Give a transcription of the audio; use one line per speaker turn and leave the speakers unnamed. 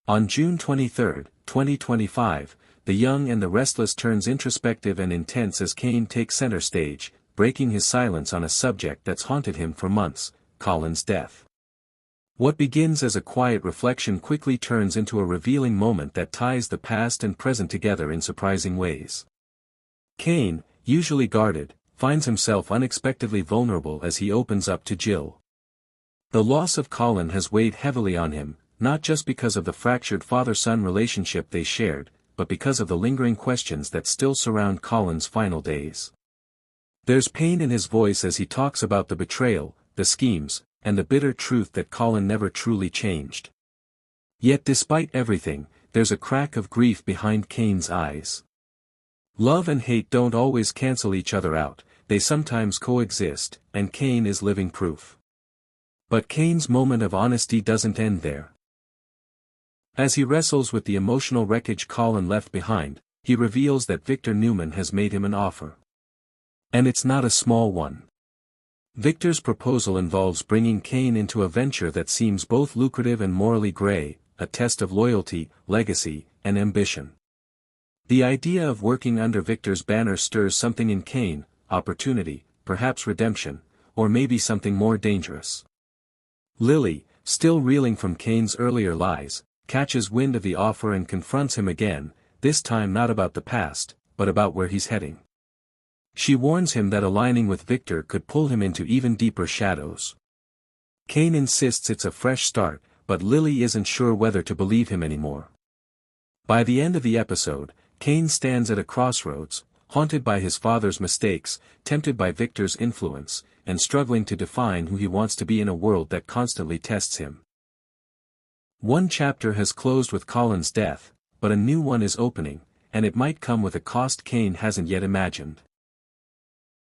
On June 23, 2025, The Young and the Restless turns introspective and intense as Kane takes center stage, breaking his silence on a subject that's haunted him for months, Colin's death. What begins as a quiet reflection quickly turns into a revealing moment that ties the past and present together in surprising ways. Kane, usually guarded, finds himself unexpectedly vulnerable as he opens up to Jill. The loss of Colin has weighed heavily on him, not just because of the fractured father-son relationship they shared, but because of the lingering questions that still surround Colin's final days. There's pain in his voice as he talks about the betrayal, the schemes, and the bitter truth that Colin never truly changed. Yet despite everything, there's a crack of grief behind Kane's eyes. Love and hate don't always cancel each other out, they sometimes coexist, and Kane is living proof. But Kane's moment of honesty doesn't end there. As he wrestles with the emotional wreckage Colin left behind, he reveals that Victor Newman has made him an offer. And it's not a small one. Victor's proposal involves bringing Kane into a venture that seems both lucrative and morally gray, a test of loyalty, legacy, and ambition. The idea of working under Victor's banner stirs something in Kane, opportunity, perhaps redemption, or maybe something more dangerous. Lily, still reeling from Kane's earlier lies, catches wind of the offer and confronts him again, this time not about the past, but about where he's heading. She warns him that aligning with Victor could pull him into even deeper shadows. Kane insists it's a fresh start, but Lily isn't sure whether to believe him anymore. By the end of the episode, Kane stands at a crossroads, haunted by his father's mistakes, tempted by Victor's influence, and struggling to define who he wants to be in a world that constantly tests him. One chapter has closed with Colin's death, but a new one is opening, and it might come with a cost Kane hasn't yet imagined.